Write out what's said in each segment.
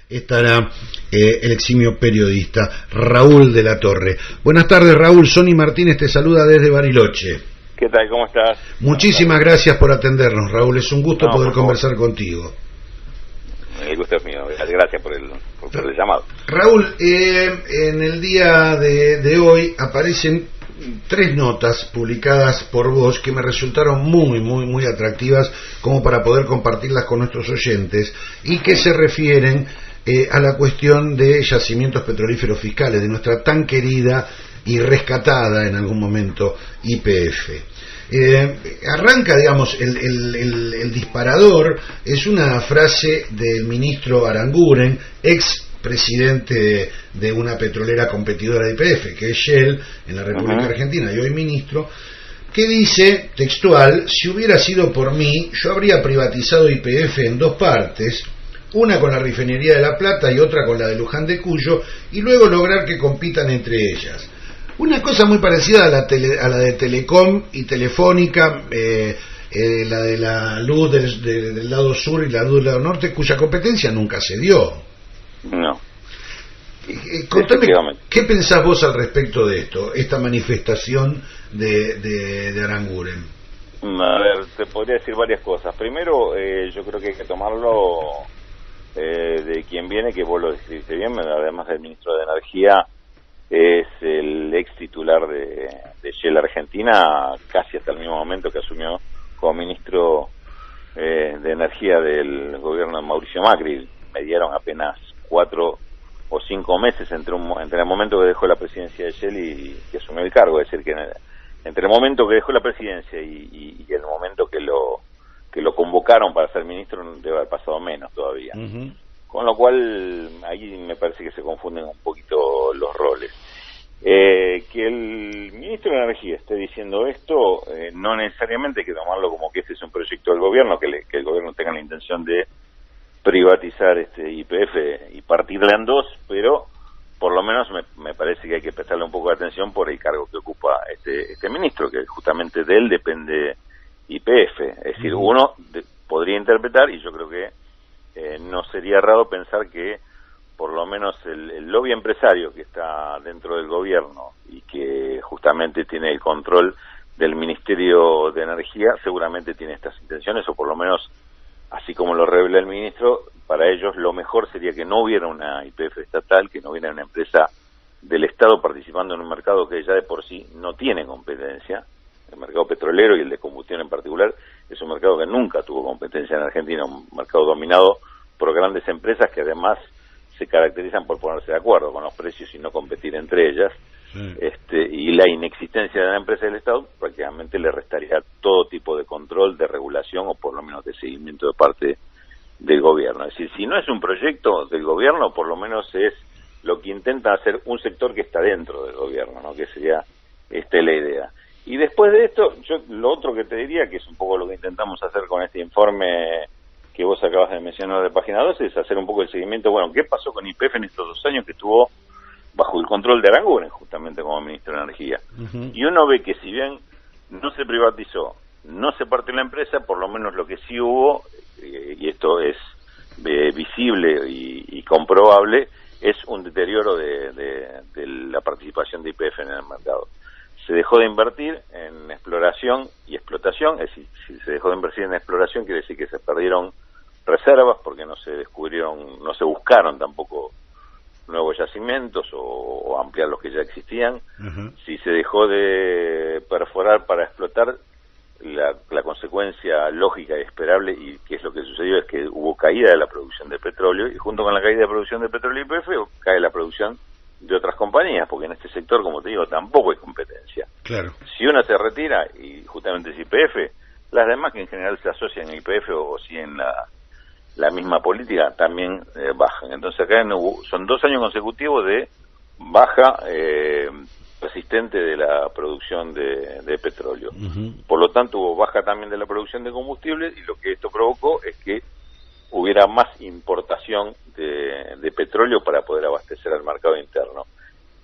estará el eximio periodista Raúl de la Torre. Buenas tardes, Raúl. Sonny Martínez te saluda desde Bariloche. ¿Qué tal? ¿Cómo estás? Muchísimas gracias por atendernos, Raúl. Es un gusto poder conversar contigo. El gusto es mío. Gracias por el llamado. Raúl, en el día de hoy aparecen 3 notas publicadas por vos que me resultaron muy atractivas como para poder compartirlas con nuestros oyentes y que se refieren a la cuestión de yacimientos petrolíferos fiscales de nuestra tan querida y rescatada en algún momento YPF. Arranca, digamos, el disparador, es una frase del ministro Aranguren, ex presidente de una petrolera competidora de YPF, que es Shell, en la República Argentina, y hoy ministro, que dice, textual: si hubiera sido por mí, yo habría privatizado YPF en 2 partes, una con la refinería de La Plata y otra con la de Luján de Cuyo, y luego lograr que compitan entre ellas. Una cosa muy parecida a la de Telecom y Telefónica, la de la luz del lado sur y la luz del lado norte, cuya competencia nunca se dio. No. Contame, ¿qué pensás vos al respecto de esto, esta manifestación de Aranguren? A ver, te podría decir varias cosas. Primero, yo creo que hay que tomarlo de quien viene, que vos lo dijiste bien, además del ministro de Energía, es el ex titular de Shell Argentina, casi hasta el mismo momento que asumió como ministro de Energía del gobierno de Mauricio Macri. Me dieron apenas 4 o 5 meses entre el momento que dejó la presidencia de Shell y que asumió el cargo. Es decir, que entre el momento que dejó la presidencia y el momento que lo convocaron para ser ministro debe haber pasado menos todavía. Con lo cual, ahí me parece que se confunden un poquito los roles. Que el ministro de Energía esté diciendo esto, no necesariamente hay que tomarlo como que este es un proyecto del gobierno, que el gobierno tenga la intención de privatizar YPF y partirla en 2, pero por lo menos me parece que hay que prestarle un poco de atención por el cargo que ocupa este ministro, que justamente de él depende YPF. Es decir, uno podría interpretar, y yo creo que no sería errado pensar que por lo menos el lobby empresario que está dentro del gobierno y que justamente tiene el control del Ministerio de Energía seguramente tiene estas intenciones, o por lo menos, así como lo revela el ministro, para ellos lo mejor sería que no hubiera una YPF estatal, que no hubiera una empresa del Estado participando en un mercado que ya de por sí no tiene competencia. El mercado petrolero y el de combustión en particular es un mercado que nunca tuvo competencia en Argentina, un mercado dominado por grandes empresas que además se caracterizan por ponerse de acuerdo con los precios y no competir entre ellas. Y la inexistencia de la empresa del Estado prácticamente le restaría todo tipo de control, de regulación o por lo menos de seguimiento de parte del gobierno. Es decir, si no es un proyecto del gobierno, por lo menos es lo que intenta hacer un sector que está dentro del gobierno, ¿no? Que sería la idea. Y después de esto, yo lo otro que te diría, que es un poco lo que intentamos hacer con este informe que vos acabas de mencionar de Página 12, es hacer un poco el seguimiento, bueno, ¿qué pasó con YPF en estos 2 años que estuvo bajo el control de Aranguren, justamente como ministro de Energía? Y uno ve que si bien no se privatizó, no se partió la empresa, por lo menos lo que sí hubo, y esto es visible y comprobable, es un deterioro de la participación de YPF en el mercado. Se dejó de invertir en exploración y explotación, es decir, si se dejó de invertir en exploración quiere decir que se perdieron reservas porque no se buscaron tampoco nuevos yacimientos o ampliar los que ya existían. Si se dejó de perforar para explotar, la consecuencia lógica y esperable, y que es lo que sucedió, es que hubo caída de la producción de petróleo, y junto con la caída de producción de petróleo y YPF cae la producción de otras compañías, porque en este sector, como te digo, tampoco hay competencia. Claro. Si una se retira, y justamente es YPF, las demás que en general se asocian a YPF o siguen la misma política, también bajan. Entonces acá son 2 años consecutivos de baja persistente de la producción de petróleo. Por lo tanto, hubo baja también de la producción de combustibles, y lo que esto provocó es que hubiera más importación de petróleo para poder abastecer al mercado interno.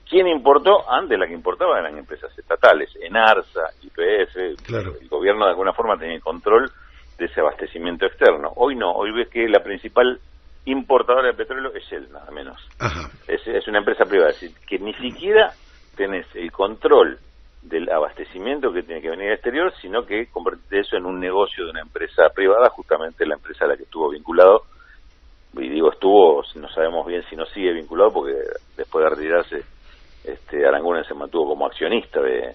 ¿Quién importó? Antes la que importaba eran empresas estatales, Enarsa, YPF, claro. El gobierno de alguna forma tenía el control de ese abastecimiento externo. Hoy no, hoy ves que la principal importadora de petróleo es Shell, nada menos. Ajá. Es una empresa privada, es decir, que ni siquiera tenés el control del abastecimiento que tiene que venir del exterior, sino que convertiste eso en un negocio de una empresa privada, justamente la empresa a la que estuvo vinculado, y digo estuvo, no sabemos bien si no sigue vinculado, porque después de retirarse, Aranguren se mantuvo como accionista de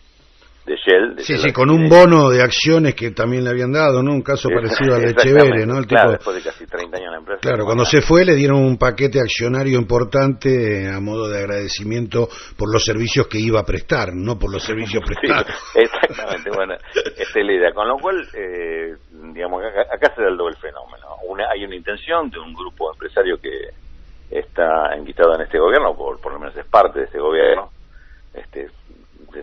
Shell. Sí, con un bono de acciones que también le habían dado, ¿no? Un caso parecido al de Echeverre, ¿no? Claro, después de casi 30 años en la empresa. Claro, cuando se fue le dieron un paquete accionario importante a modo de agradecimiento por los servicios que iba a prestar, no por los servicios prestados. Sí, exactamente, bueno, esta es la idea. Con lo cual, digamos, acá se da el doble fenómeno. Hay una intención de un grupo empresario que está enquistado en este gobierno, por lo menos es parte de este gobierno.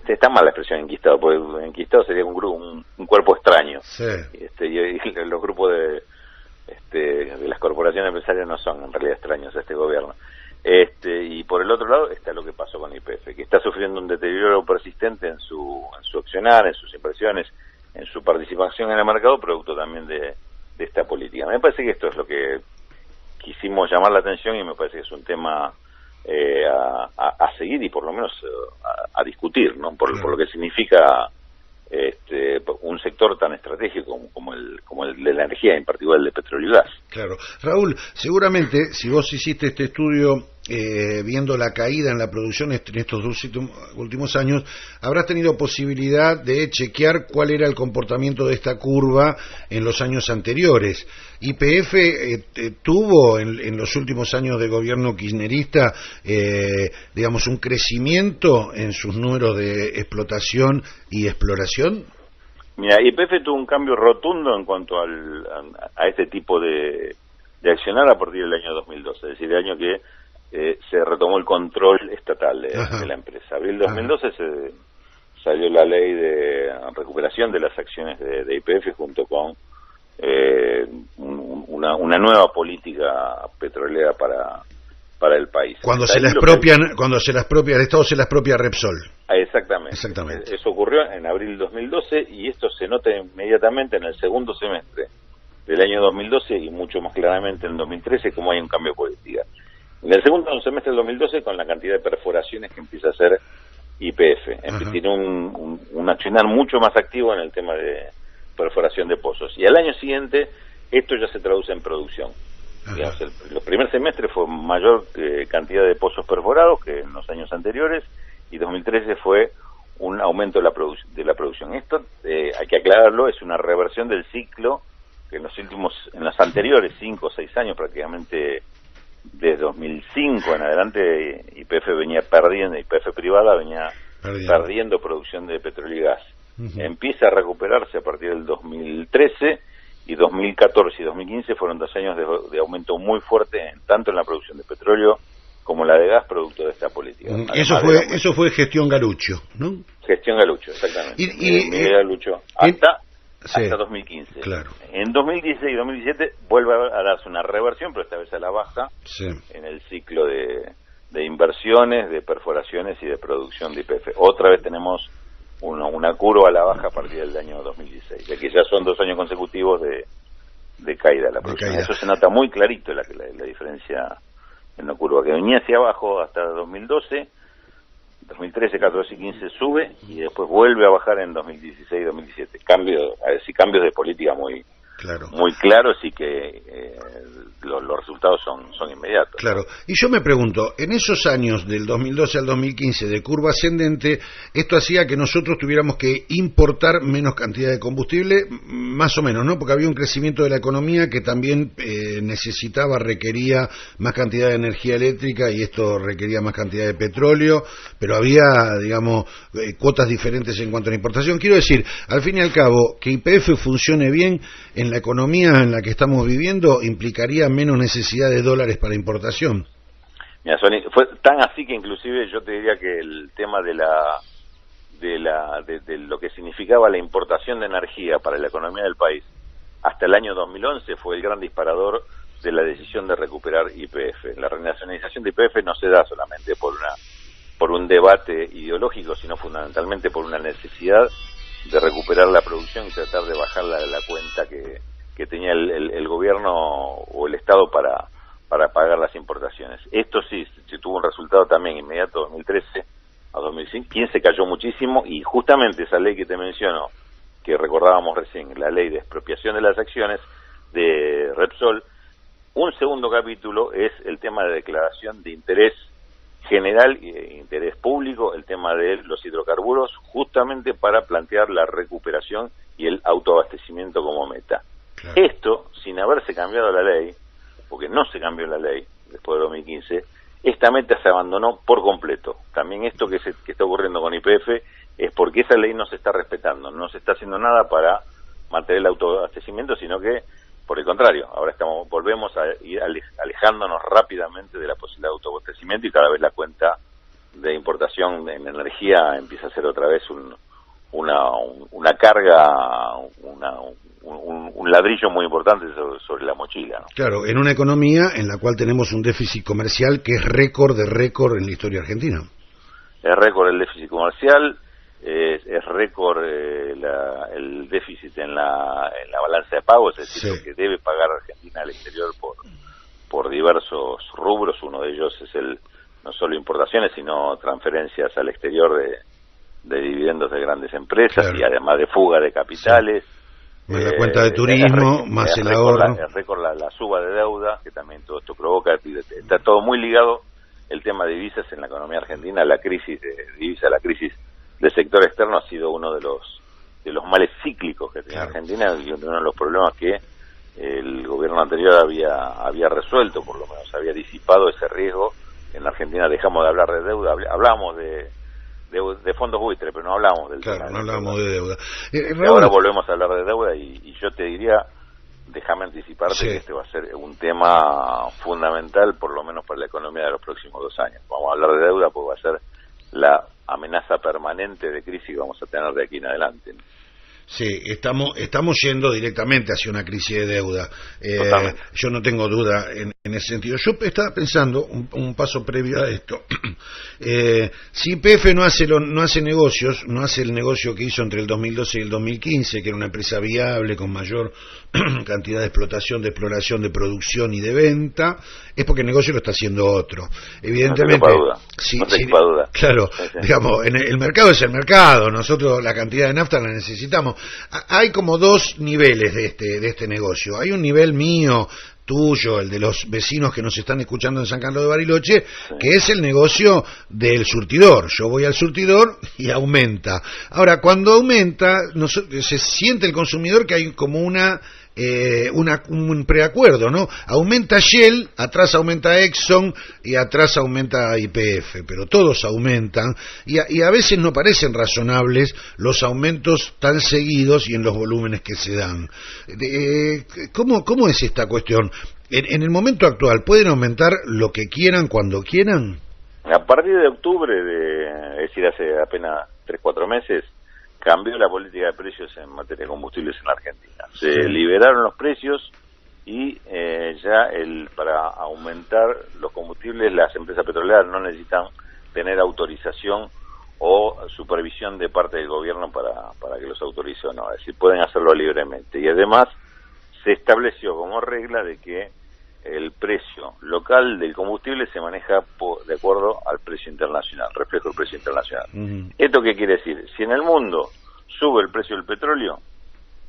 Está mal la expresión enquistado, porque enquistado sería un cuerpo extraño. Sí. Y los grupos de las corporaciones empresariales no son en realidad extraños a este gobierno. Y por el otro lado está lo que pasó con YPF, que está sufriendo un deterioro persistente en su accionar, en sus inversiones, en su participación en el mercado, producto también de esta política. Me parece que esto es lo que quisimos llamar la atención y me parece que es un tema a seguir y por lo menos a discutir, ¿no? Por lo que significa un sector tan estratégico como el de la energía, en particular el de petróleo y gas. Claro. Raúl, seguramente si vos hiciste este estudio viendo la caída en la producción en estos últimos años, habrás tenido posibilidad de chequear cuál era el comportamiento de esta curva en los años anteriores. YPF tuvo en los últimos años de gobierno kirchnerista, digamos, un crecimiento en sus números de explotación y exploración. Mira, YPF tuvo un cambio rotundo en cuanto a este tipo de accionar a partir del año 2012, es decir, el año que se retomó el control estatal de la empresa. Abril 2012 salió la ley de recuperación de las acciones de YPF junto con una nueva política petrolera para el país. Cuando se la expropia el Estado, se la expropia Repsol. Exactamente. Eso ocurrió en abril 2012 y esto se nota inmediatamente en el segundo semestre del año 2012 y mucho más claramente en el 2013 como hay un cambio de política. En el segundo semestre del 2012, con la cantidad de perforaciones que empieza a hacer YPF, tiene un accionar mucho más activo en el tema de perforación de pozos. Y al año siguiente, esto ya se traduce en producción. Digamos, el primer semestre fue mayor cantidad de pozos perforados que en los años anteriores, y 2013 fue un aumento de la producción. Esto, hay que aclararlo, es una reversión del ciclo que en los anteriores 5 o 6 años prácticamente, desde 2005 en adelante, YPF venía perdiendo, YPF privada venía perdiendo producción de petróleo y gas. Empieza a recuperarse a partir del 2013 y 2014 y 2015 fueron 2 años de aumento muy fuerte tanto en la producción de petróleo como la de gas, producto de esta política. Eso fue gestión Galuccio, ¿no? Gestión Galuccio, exactamente. Miguel Galuccio, hasta 2015. Claro. En 2016 y 2017 vuelve a darse una reversión, pero esta vez a la baja, en el ciclo de inversiones, de perforaciones y de producción de YPF. Otra vez tenemos una curva a la baja a partir del año 2016, de que ya son 2 años consecutivos de caída de la producción. Eso se nota muy clarito la diferencia en la curva, que venía hacia abajo hasta 2012, 2013, 14 y 15 sube y después vuelve a bajar en 2016 y 2017. Cambios de política muy claros y que los resultados son inmediatos. Claro. Y yo me pregunto, en esos años del 2012 al 2015 de curva ascendente, esto hacía que nosotros tuviéramos que importar menos cantidad de combustible, más o menos, ¿no? Porque había un crecimiento de la economía que también requería más cantidad de energía eléctrica y esto requería más cantidad de petróleo, pero había, digamos, cuotas diferentes en cuanto a la importación. Quiero decir, al fin y al cabo, que YPF funcione bien en la economía en la que estamos viviendo implicaría menos necesidad de dólares para importación. Mira, Sony, fue tan así que inclusive yo te diría que el tema de lo que significaba la importación de energía para la economía del país hasta el año 2011 fue el gran disparador de la decisión de recuperar YPF. La renacionalización de YPF no se da solamente por un debate ideológico, sino fundamentalmente por una necesidad de recuperar la producción y tratar de bajar la cuenta que tenía el gobierno o el Estado para pagar las importaciones. Esto sí, se tuvo un resultado también inmediato, 2013 a 2015 cayó muchísimo, y justamente esa ley que te menciono, que recordábamos recién, la ley de expropiación de las acciones de Repsol, un segundo capítulo es el tema de declaración de interés general e interés público, el tema de los hidrocarburos, justamente para plantear la recuperación y el autoabastecimiento como meta. Claro. Esto, sin haberse cambiado la ley, porque no se cambió la ley después de 2015, esta meta se abandonó por completo. También esto que está ocurriendo con YPF es porque esa ley no se está respetando, no se está haciendo nada para mantener el autoabastecimiento, sino que, por el contrario, ahora volvemos a ir alejándonos rápidamente de la posibilidad de autoabastecimiento, y cada vez la cuenta de importación en energía empieza a ser otra vez una carga, un ladrillo muy importante sobre la mochila, ¿no? Claro, en una economía en la cual tenemos un déficit comercial que es récord de récord en la historia argentina. Es récord el déficit comercial, es récord el déficit en la balanza de pagos, es decir, sí, lo que debe pagar Argentina al exterior por diversos rubros. Uno de ellos es no solo importaciones, sino transferencias al exterior de dividendos de grandes empresas, claro, y además de fuga de capitales. Sí. Más la cuenta de turismo, más el ahorro. Es récord la suba de deuda, que también todo esto provoca. Está todo muy ligado, el tema de divisas en la economía argentina. La crisis de divisas, la crisis del sector externo ha sido uno de los males cíclicos que tiene, claro, Argentina, y uno de los problemas que el gobierno anterior había resuelto, por lo menos había disipado ese riesgo. En la Argentina dejamos de hablar de deuda, hablábamos de fondos buitre, pero no hablamos del claro, tema. No hablamos de deuda. Ahora volvemos a hablar de deuda, y yo te diría, déjame anticiparte, sí, que este va a ser un tema fundamental, por lo menos para la economía de los próximos 2 años. Vamos a hablar de deuda porque va a ser la amenaza permanente de crisis que vamos a tener de aquí en adelante, ¿no? Sí, estamos yendo directamente hacia una crisis de deuda. Yo no tengo duda en ese sentido. Yo estaba pensando un paso previo a esto. Si YPF no hace negocios, no hace el negocio que hizo entre el 2012 y el 2015, que era una empresa viable con mayor cantidad de explotación, de exploración, de producción y de venta, es porque el negocio lo está haciendo otro. Evidentemente, no te quepa duda. Claro, sí. Digamos, el mercado es el mercado. Nosotros la cantidad de nafta la necesitamos. Hay como 2 niveles de este negocio. Hay un nivel mío, tuyo, el de los vecinos que nos están escuchando en San Carlos de Bariloche, sí, que es el negocio del surtidor. Yo voy al surtidor y aumenta. Ahora, cuando aumenta, se siente el consumidor que hay como un preacuerdo, ¿no? Aumenta Shell, atrás aumenta Exxon y atrás aumenta YPF, pero todos aumentan y a veces no parecen razonables los aumentos tan seguidos y en los volúmenes que se dan. ¿Cómo es esta cuestión? En el momento actual, ¿pueden aumentar lo que quieran cuando quieran? A partir de octubre, es decir, hace apenas 3-4 meses, cambió la política de precios en materia de combustibles en la Argentina. Se liberaron los precios y ya para aumentar los combustibles, las empresas petroleras no necesitan tener autorización o supervisión de parte del gobierno para que los autorice o no. Es decir, pueden hacerlo libremente. Y además se estableció como regla de que el precio local del combustible se maneja de acuerdo al precio internacional, reflejo del precio internacional. Uh-huh. ¿Esto qué quiere decir? Si en el mundo sube el precio del petróleo,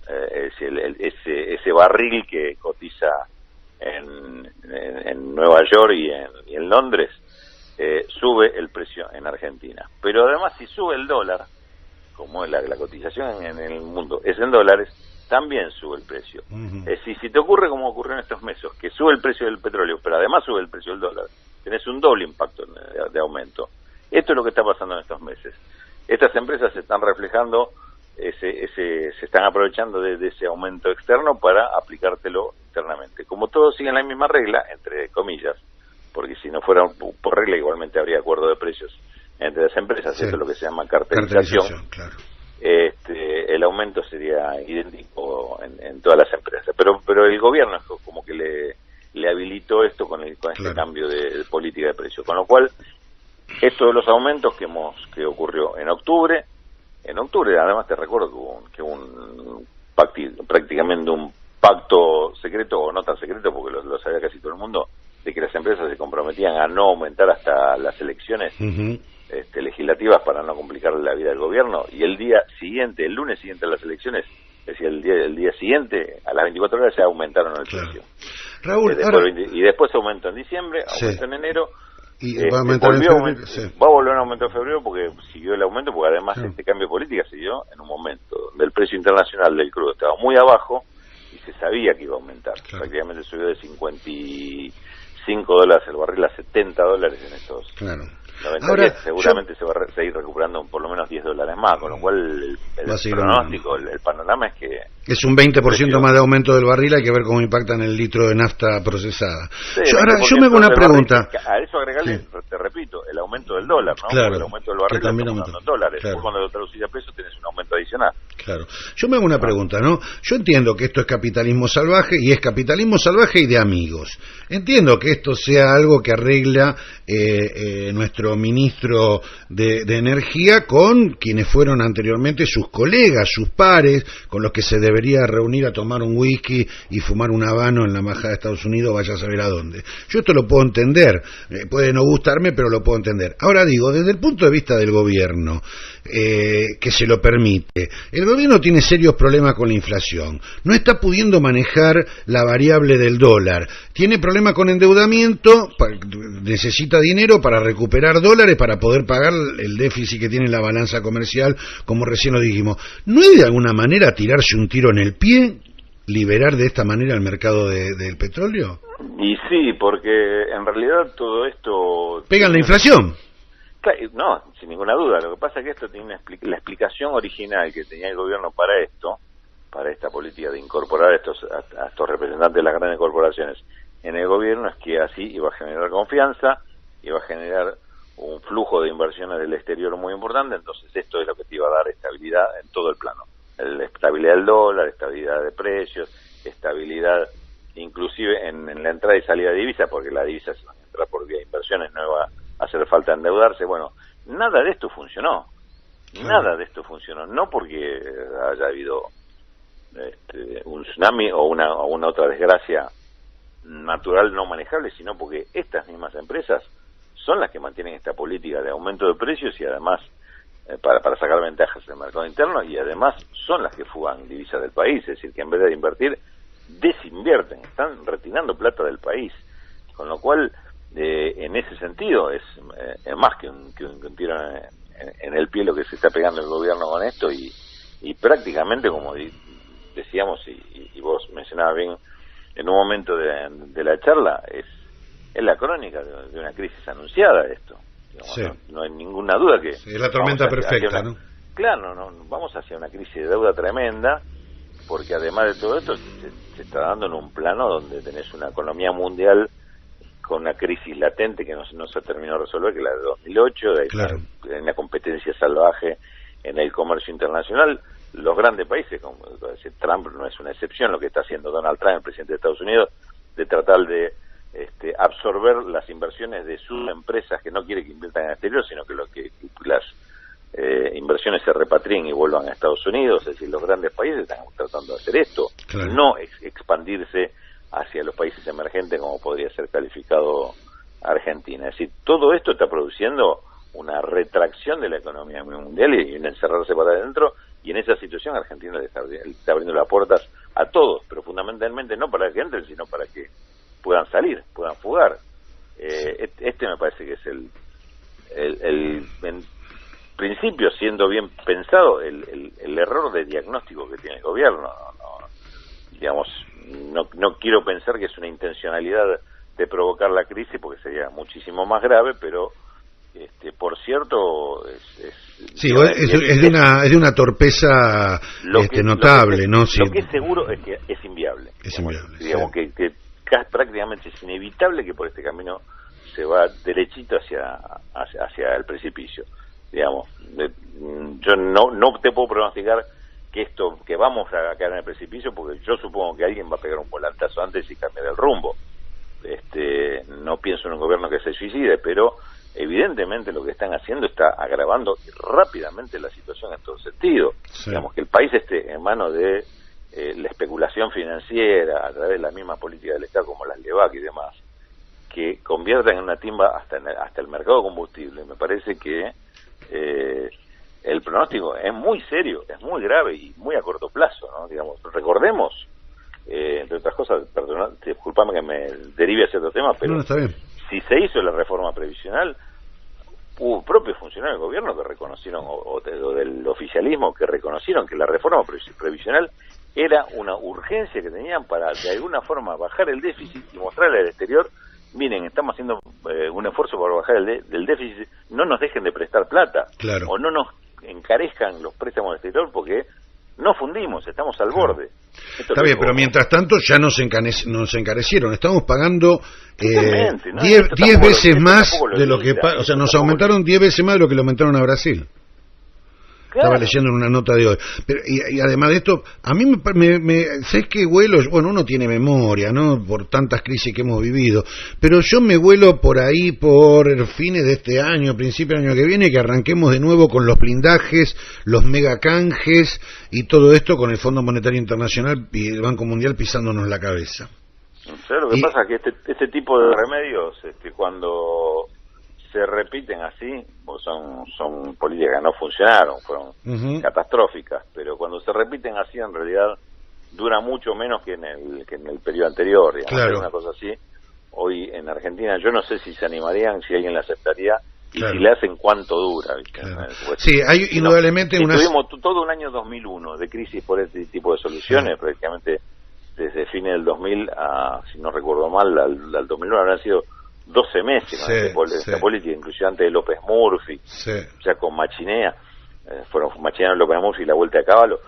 ese barril que cotiza en Nueva York y en Londres, sube el precio en Argentina. Pero además, si sube el dólar, como es la cotización en el mundo es en dólares, también sube el precio. Uh-huh. Si te ocurre como ocurrió en estos meses, que sube el precio del petróleo, pero además sube el precio del dólar, tenés un doble impacto de aumento. Esto es lo que está pasando en estos meses. Estas empresas se están reflejando, se están aprovechando de ese aumento externo para aplicártelo internamente. Como todos siguen la misma regla, entre comillas, porque si no fuera por regla igualmente habría acuerdo de precios entre las empresas, sí. Esto es lo que se llama cartelización. Claro. El aumento sería idéntico en todas las empresas, pero el gobierno es como que le habilitó esto con este cambio de política de precios, con lo cual esto de los aumentos que ocurrió en octubre además te recuerdo que hubo prácticamente un pacto secreto, o no tan secreto porque lo sabía casi todo el mundo, de comprometían a no aumentar hasta las elecciones legislativas para no complicarle la vida del gobierno, y el día siguiente, el lunes siguiente a las elecciones, es decir, el día siguiente, a las 24 horas ya aumentaron el precio. Raúl, y después aumentó en diciembre, aumentó en enero, y va a aumentar en febrero, va a volver a aumentar en febrero porque siguió el aumento, porque además este cambio de política se dio en un momento donde el precio internacional del crudo estaba muy abajo y se sabía que iba a aumentar. Prácticamente subió de $55 el barril a $70 en estos 90 días. Seguramente se va a seguir recuperando por lo menos $10 más, con lo cual el pronóstico, el panorama es que es un 20% más de aumento del barril. Hay que ver cómo impacta en el litro de nafta procesada. Yo me hago una pregunta. A eso agregarle, te repito, el aumento del dólar, ¿no? Claro, el aumento del barril también estamos hablando en dólares. Claro. Cuando lo traducís a pesos tenés un aumento adicional. Claro. Yo me hago una pregunta, ¿no? Yo entiendo que esto es capitalismo salvaje, y es capitalismo salvaje y de amigos. Entiendo que esto sea algo que arregla nuestro ministro de Energía con quienes fueron anteriormente sus colegas, sus pares, con los que se debería reunir a tomar un whisky y fumar un habano en la embajada de Estados Unidos, vaya a saber a dónde. Yo esto lo puedo entender, puede no gustarme, pero lo puedo entender. Ahora digo, desde el punto de vista del gobierno, que se lo permite, el gobierno tiene serios problemas con la inflación, no está pudiendo manejar la variable del dólar, tiene problemas con endeudamiento, necesita dinero para recuperar dólares para poder pagar el déficit que tiene en la balanza comercial, como recién lo dijimos. ¿No es de alguna manera tirarse un tiro en el pie, liberar de esta manera el mercado del petróleo? Y sí, porque en realidad todo esto pega en la inflación. No, sin ninguna duda. Lo que pasa es que esto tiene la explicación original que tenía el gobierno para esta política de incorporar a estos representantes de las grandes corporaciones en el gobierno, es que así iba a generar confianza, iba a generar un flujo de inversiones del exterior muy importante. Entonces esto es lo que te iba a dar estabilidad en todo el plano. Estabilidad del dólar, estabilidad de precios, estabilidad inclusive en la entrada y salida de divisas, porque la divisa se va a entrar por vía de inversiones, no va a hacer falta endeudarse. Bueno, nada de esto funcionó. Nada de esto funcionó. No porque haya habido un tsunami o una otra desgracia natural no manejable, sino porque estas mismas empresas son las que mantienen esta política de aumento de precios y además para sacar ventajas en el mercado interno, y además son las que fugan divisas del país. Es decir, que en vez de invertir, desinvierten, están retirando plata del país, con lo cual en ese sentido es más que un tiro en el pie lo que se está pegando el gobierno con esto, y prácticamente, como decíamos y vos mencionabas bien en un momento de la charla, es la crónica de una crisis anunciada esto. Digamos, no hay ninguna duda que es la tormenta perfecta, ¿no? Claro, no, vamos hacia una crisis de deuda tremenda, porque además de todo esto se está dando en un plano donde tenés una economía mundial con una crisis latente que no se terminó de resolver, que es la de 2008, hay una competencia salvaje en el comercio internacional. Los grandes países, como Trump no es una excepción, lo que está haciendo Donald Trump, el presidente de Estados Unidos, de tratar de absorber las inversiones de sus empresas, que no quiere que inviertan en el exterior, sino que las inversiones se repatrien y vuelvan a Estados Unidos. Es decir, los grandes países están tratando de hacer esto, no expandirse hacia los países emergentes como podría ser calificado Argentina. Es decir, todo esto está produciendo una retracción de la economía mundial y un encerrarse para adentro, y en esa situación Argentina le está abriendo las puertas a todos, pero fundamentalmente no para que entren, sino para que puedan salir, puedan fugar. Este me parece que es en principio, siendo bien pensado, el error de diagnóstico que tiene el gobierno. No quiero pensar que es una intencionalidad de provocar la crisis, porque sería muchísimo más grave, pero por cierto es de una torpeza notable, ¿no? Sí. Lo que es seguro es que es inviable. Digamos que prácticamente es inevitable que por este camino se va derechito hacia el precipicio. Digamos, yo no te puedo pronosticar que vamos a caer en el precipicio, porque yo supongo que alguien va a pegar un volantazo antes y cambiar el rumbo. No pienso en un gobierno que se suicide, pero evidentemente lo que están haciendo está agravando rápidamente la situación en todo sentido. Sí. Digamos, que el país esté en manos de la especulación financiera a través de la misma política del Estado, como las LEVAC y demás, que conviertan en una timba hasta el mercado de combustible, me parece que el pronóstico es muy serio, es muy grave y muy a corto plazo, ¿no? Digamos, recordemos, entre otras cosas, disculpame que me derive hacia otro tema, pero no, está bien. Si se hizo la reforma previsional, hubo propios funcionarios del gobierno que reconocieron, o del oficialismo, que reconocieron que la reforma previsional era una urgencia que tenían para, de alguna forma, bajar el déficit y mostrarle al exterior: miren, estamos haciendo un esfuerzo para bajar el déficit, no nos dejen de prestar plata, claro, o no nos encarezcan los préstamos del exterior porque no fundimos, estamos al borde. Está bien, pero mientras tanto ya nos encarecieron, estamos pagando 10 veces más de lo que... O sea, nos aumentaron 10 veces más de lo que le aumentaron a Brasil. Claro. Estaba leyendo en una nota de hoy. Pero, y además de esto, a mí ¿sabes qué vuelo? Bueno, uno tiene memoria, ¿no? Por tantas crisis que hemos vivido. Pero yo me vuelo por ahí, por fines de este año, principio del año que viene, que arranquemos de nuevo con los blindajes, los megacanjes y todo esto con el Fondo Monetario Internacional y el Banco Mundial pisándonos la cabeza. ¿Sabes lo que pasa? Que este tipo de remedios, cuando se repiten así, pues son políticas que no funcionaron, fueron catastróficas, pero cuando se repiten así, en realidad dura mucho menos que en el periodo anterior, digamos. Claro. Una cosa así. Hoy en Argentina yo no sé si se animarían, si alguien la aceptaría, y claro, si le hacen cuánto dura, ¿viste? Claro. Sí, hay indudablemente tuvimos todo un año 2001 de crisis por este tipo de soluciones, sí, prácticamente desde fines del 2000 a, si no recuerdo mal, al 2001 habrán sido 12 meses, ¿no? Esta política, inclusive antes de López Murphy, sí, ya con Machinea, fueron Machinea, López Murphy y la vuelta a Caballo.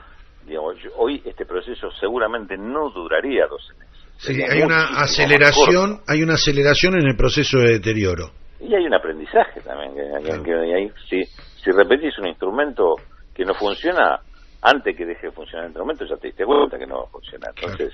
Digamos, hoy este proceso seguramente no duraría 12 meses. Sí, hay una aceleración en el proceso de deterioro. Y hay un aprendizaje también, que si repetís un instrumento que no funciona, antes que deje de funcionar el instrumento ya te diste cuenta que no va a funcionar. Entonces...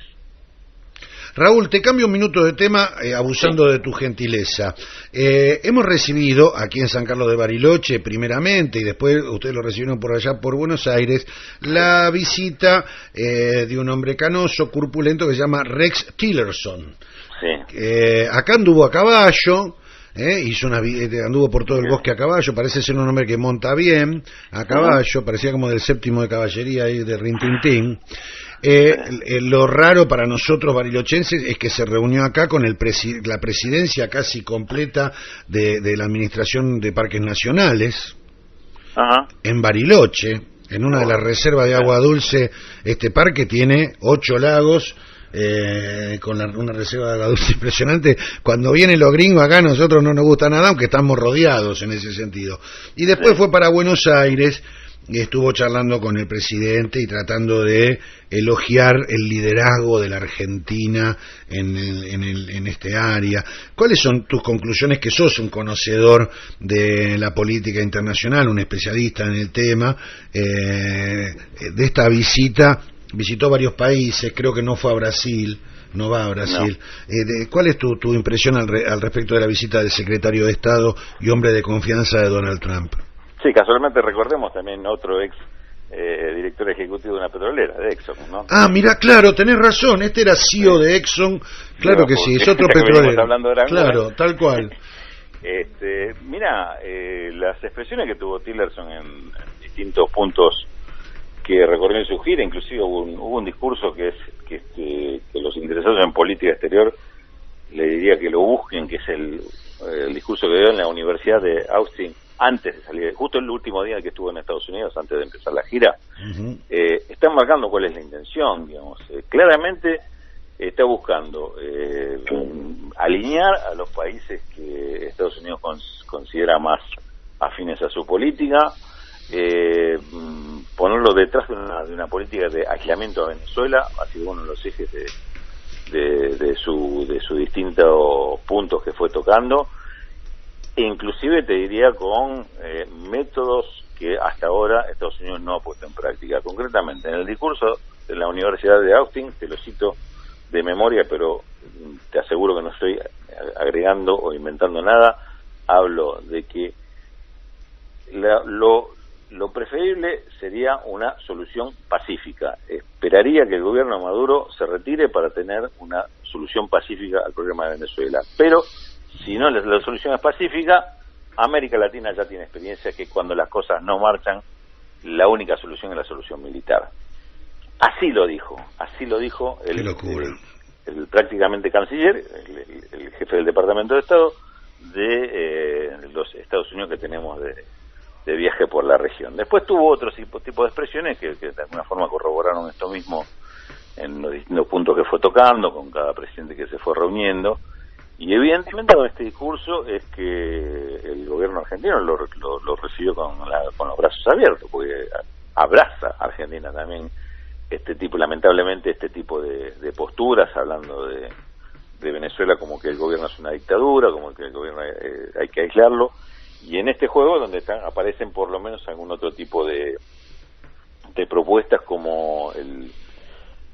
Raúl, te cambio un minuto de tema, abusando de tu gentileza. Hemos recibido aquí en San Carlos de Bariloche, primeramente, y después ustedes lo recibieron por allá, por Buenos Aires, la visita de un hombre canoso, corpulento, que se llama Rex Tillerson. Sí. Acá anduvo a caballo, anduvo por todo el bosque a caballo, parece ser un hombre que monta bien, a caballo, parecía como del séptimo de caballería ahí de Rintintín. Lo raro para nosotros barilochenses es que se reunió acá con la presidencia casi completa de la Administración de Parques Nacionales. Ajá. En Bariloche, en una de las reservas de agua dulce. Este parque tiene 8 lagos, con una reserva de agua dulce impresionante. Cuando vienen los gringos acá, a nosotros no nos gusta nada, aunque estamos rodeados en ese sentido. Y después fue para Buenos Aires y estuvo charlando con el presidente y tratando de elogiar el liderazgo de la Argentina en este área. ¿Cuáles son tus conclusiones, que sos un conocedor de la política internacional, un especialista en el tema, de esta visita? Visitó varios países, creo que no fue a Brasil, no va a Brasil. No. ¿Cuál es tu impresión al respecto de la visita del secretario de Estado y hombre de confianza de Donald Trump? Sí, casualmente recordemos también otro ex director ejecutivo de una petrolera, de Exxon, ¿no? Ah, mira, claro, tenés razón, este era CEO de Exxon, claro que sí, es otro petrolero. Claro, tal cual. Mira, las expresiones que tuvo Tillerson en distintos puntos que recorrió en su gira, inclusive hubo un discurso que los interesados en política exterior le diría que lo busquen, que es el discurso que dio en la Universidad de Austin antes de salir, justo el último día que estuvo en Estados Unidos, antes de empezar la gira. Están marcando cuál es la intención, digamos. Claramente está buscando alinear a los países que Estados Unidos considera más afines a su política, ponerlo detrás de una política de aislamiento a Venezuela, ha sido uno de los ejes de sus distintos puntos que fue tocando, e inclusive te diría con métodos que hasta ahora Estados Unidos no ha puesto en práctica. Concretamente, en el discurso de la Universidad de Austin, te lo cito de memoria, pero te aseguro que no estoy agregando o inventando nada, hablo de que lo preferible sería una solución pacífica. Esperaría que el gobierno de Maduro se retire para tener una solución pacífica al problema de Venezuela, pero si no la solución es pacífica, América Latina ya tiene experiencia que cuando las cosas no marchan, la única solución es la solución militar. Así lo dijo el prácticamente canciller, el jefe del Departamento de Estado de los Estados Unidos que tenemos de viaje por la región. Después tuvo otro tipo de expresiones que de alguna forma corroboraron esto mismo en los distintos puntos que fue tocando, con cada presidente que se fue reuniendo, y evidentemente con este discurso es que el gobierno argentino lo recibió con los brazos abiertos, porque abraza a Argentina también lamentablemente este tipo de posturas, hablando de Venezuela como que el gobierno es una dictadura, como que el gobierno hay que aislarlo, y en este juego donde aparecen por lo menos algún otro tipo de propuestas, como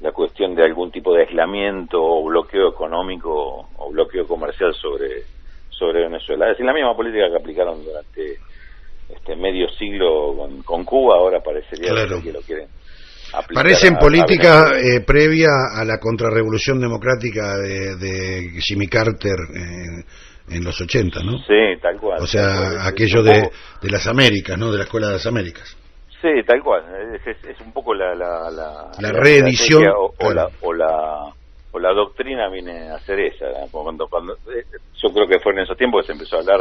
la cuestión de algún tipo de aislamiento o bloqueo económico o bloqueo comercial sobre Venezuela. Es decir, la misma política que aplicaron durante medio siglo con Cuba, ahora parecería que lo quieren aplicar. Parecen políticas previa a la contrarrevolución democrática de Jimmy Carter en los 80, ¿no? Sí, tal cual. O sea, aquello de las Américas, ¿no? De la Escuela de las Américas. Sí, tal cual. Es un poco la reedición o la doctrina viene a ser esa. Cuando yo creo que fue en esos tiempos que se empezó a hablar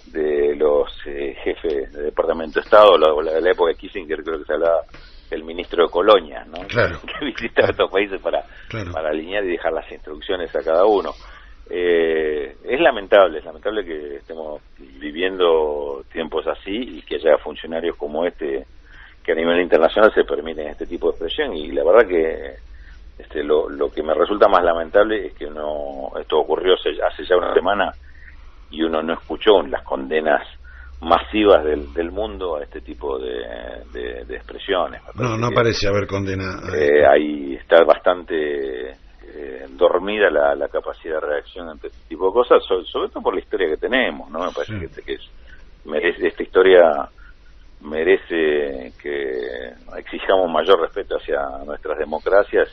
de los jefes de Departamento de Estado, la época de Kissinger, creo que se hablaba el ministro de Colonia, ¿no? Claro. Que visitaba estos países para alinear y dejar las instrucciones a cada uno. Es lamentable que estemos viviendo tiempos así y que haya funcionarios como que a nivel internacional se permiten este tipo de expresión, y la verdad que lo que me resulta más lamentable es que esto ocurrió hace ya una semana y uno no escuchó las condenas masivas del mundo a este tipo de expresiones. No parece haber condena. Ahí está bastante dormida la capacidad de reacción ante este tipo de cosas, sobre todo por la historia que tenemos, ¿no? Me parece que esta historia merece que exijamos mayor respeto hacia nuestras democracias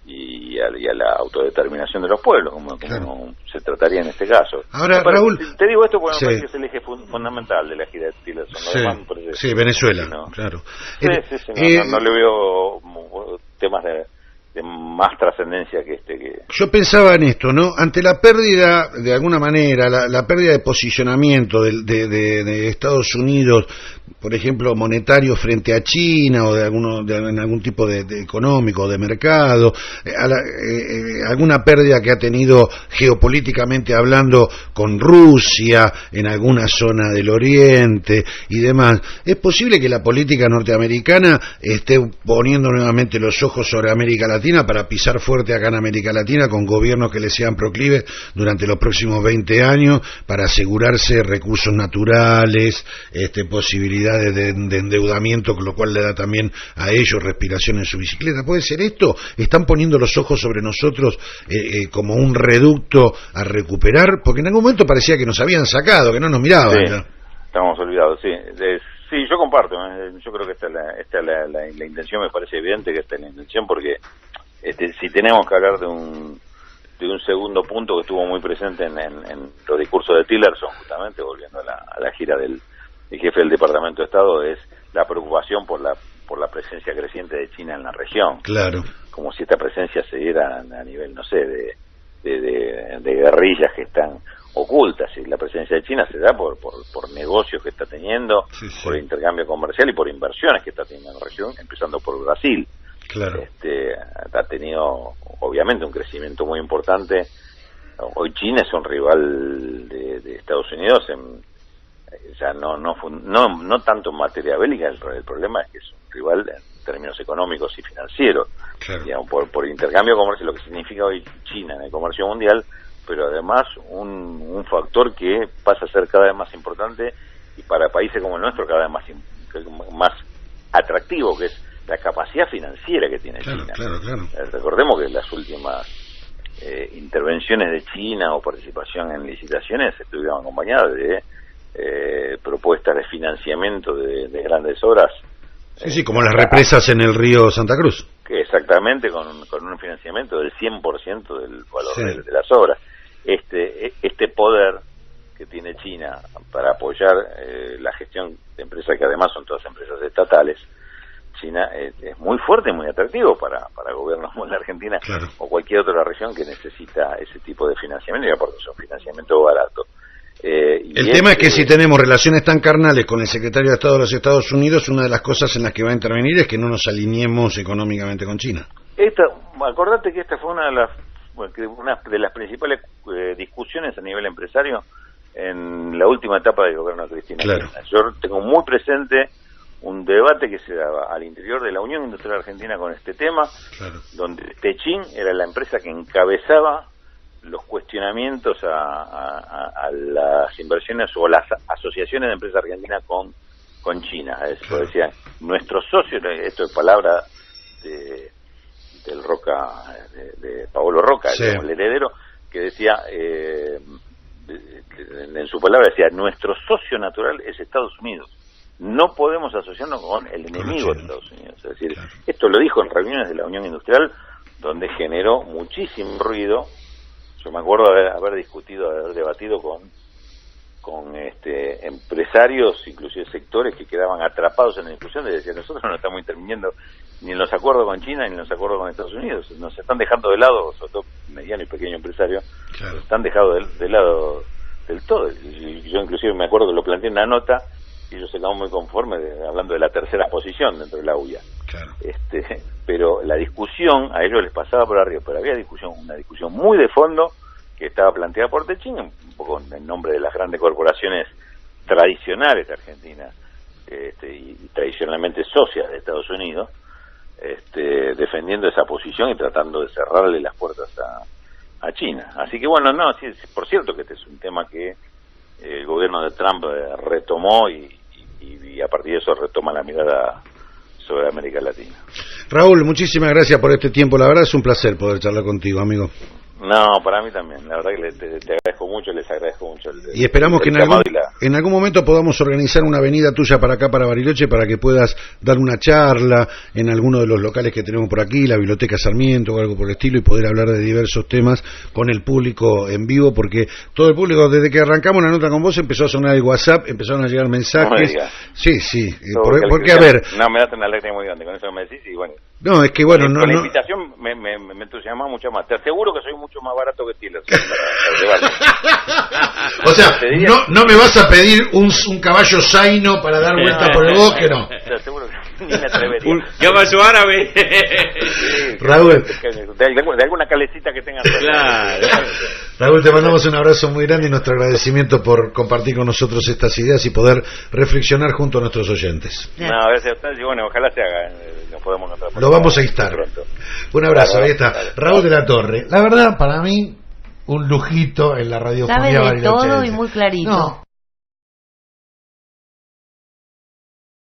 y a la autodeterminación de los pueblos, como se trataría en este caso. Ahora, Raúl, te digo esto porque me parece que es el eje fundamental de la gira de Tillerson. Sí, Venezuela, ¿no? Claro. No le veo temas de más trascendencia que Yo pensaba en esto, ¿no? Ante la pérdida, de alguna manera, la pérdida de posicionamiento de Estados Unidos, por ejemplo, monetario frente a China o en algún tipo de económico, de mercado, alguna pérdida que ha tenido geopolíticamente hablando con Rusia en alguna zona del Oriente y demás. ¿Es posible que la política norteamericana esté poniendo nuevamente los ojos sobre América Latina para pisar fuerte acá en América Latina con gobiernos que le sean proclives durante los próximos 20 años para asegurarse recursos naturales, posibilidades de endeudamiento, con lo cual le da también a ellos respiración en su bicicleta? ¿Puede ser esto? ¿Están poniendo los ojos sobre nosotros como un reducto a recuperar? Porque en algún momento parecía que nos habían sacado, que no nos miraban. Sí, estamos olvidados, sí. Sí, yo comparto. Yo creo que esta es la intención. Me parece evidente que esta es la intención, porque si tenemos que hablar de un segundo punto que estuvo muy presente en los discursos de Tillerson, justamente volviendo a la gira del jefe del Departamento de Estado, es la preocupación por la presencia creciente de China en la región. Claro. Como si esta presencia se diera a nivel, no sé, de guerrillas que están ocultas, y la presencia de China se da por negocios que está teniendo, por intercambio comercial y por inversiones que está teniendo en la región, empezando por Brasil. Claro. Ha tenido obviamente un crecimiento muy importante. Hoy China es un rival de Estados Unidos no tanto en materia bélica. El problema es que es un rival en términos económicos y financieros. Claro. Digamos, por intercambio comercial, lo que significa hoy China en el comercio mundial, pero además un factor que pasa a ser cada vez más importante, y para países como el nuestro cada vez más atractivo, que es la capacidad financiera que tiene China. Claro. Recordemos que las últimas intervenciones de China o participación en licitaciones estuvieron acompañadas de propuestas de financiamiento de grandes obras. Sí, como las represas en el río Santa Cruz. Que exactamente, con un financiamiento del 100% del valor de las obras. este poder que tiene China para apoyar la gestión de empresas que además son todas empresas estatales, China es muy fuerte y muy atractivo para gobiernos como la Argentina, claro, o cualquier otra región que necesita ese tipo de financiamiento, y aparte es un financiamiento barato. El tema es que si tenemos relaciones tan carnales con el secretario de Estado de los Estados Unidos, una de las cosas en las que va a intervenir es que no nos alineemos económicamente con China. Acordate que esta fue una de las principales discusiones a nivel empresario en la última etapa del gobierno de Cristina. Claro. Yo tengo muy presente un debate que se daba al interior de la Unión Industrial Argentina con este tema, claro, donde Techin era la empresa que encabezaba los cuestionamientos a las inversiones o las asociaciones de empresas argentinas con China. Claro. Decía, nuestros socios, esto es palabra del Roca, de Paolo Roca, sí, el heredero, que decía, en su palabra decía, nuestro socio natural es Estados Unidos. No podemos asociarnos con el enemigo de Estados Unidos. Es decir, claro, esto lo dijo en reuniones de la Unión Industrial, donde generó muchísimo ruido. Yo me acuerdo de haber debatido con empresarios, inclusive sectores que quedaban atrapados en la discusión, y decían, nosotros no estamos interviniendo ni en los acuerdos con China ni en los acuerdos con Estados Unidos, nos están dejando de lado, sobre todo mediano y pequeño empresario, claro, nos están dejando de lado del todo. Y yo inclusive me acuerdo que lo planteé en una nota y ellos se quedaron muy conformes hablando de la tercera posición dentro de la UIA. Claro. Pero la discusión a ellos les pasaba por arriba, pero había una discusión muy de fondo que estaba planteada por Techin, un poco en nombre de las grandes corporaciones tradicionales de Argentina, y tradicionalmente socias de Estados Unidos, defendiendo esa posición y tratando de cerrarle las puertas a China. Así que bueno, sí, por cierto que este es un tema que el gobierno de Trump retomó y a partir de eso retoma la mirada sobre América Latina. Raúl, muchísimas gracias por este tiempo, la verdad es un placer poder charlar contigo, amigo. No, para mí también, la verdad que te agradezco mucho, les agradezco mucho. Y esperamos que en algún momento podamos organizar una venida tuya para acá, para Bariloche, para que puedas dar una charla en alguno de los locales que tenemos por aquí, la Biblioteca Sarmiento o algo por el estilo, y poder hablar de diversos temas con el público en vivo, porque todo el público, desde que arrancamos la nota con vos, empezó a sonar el WhatsApp, empezaron a llegar mensajes. Sí, porque a ver... No, me das una alegría muy grande con eso que me decís, y bueno... No, es que bueno... Con la invitación me entusiasma mucho más. Te aseguro que soy mucho más barato que Tiller. O sea, no me vas a pedir un caballo zaino para dar vuelta por el bosque, no. Te aseguro que ni me atrevería. Un caballo árabe. Raúl. De alguna calecita que tengas. Claro. Raúl, te mandamos un abrazo muy grande y nuestro agradecimiento por compartir con nosotros estas ideas y poder reflexionar junto a nuestros oyentes. No, gracias a ustedes y bueno, ojalá se haga. Nos podemos encontrar. Lo vamos a instar. Un abrazo, ahí está. Raúl de la Torre. La verdad, para mí, un lujito en la radiofonía sabe de todo y muy clarito. No.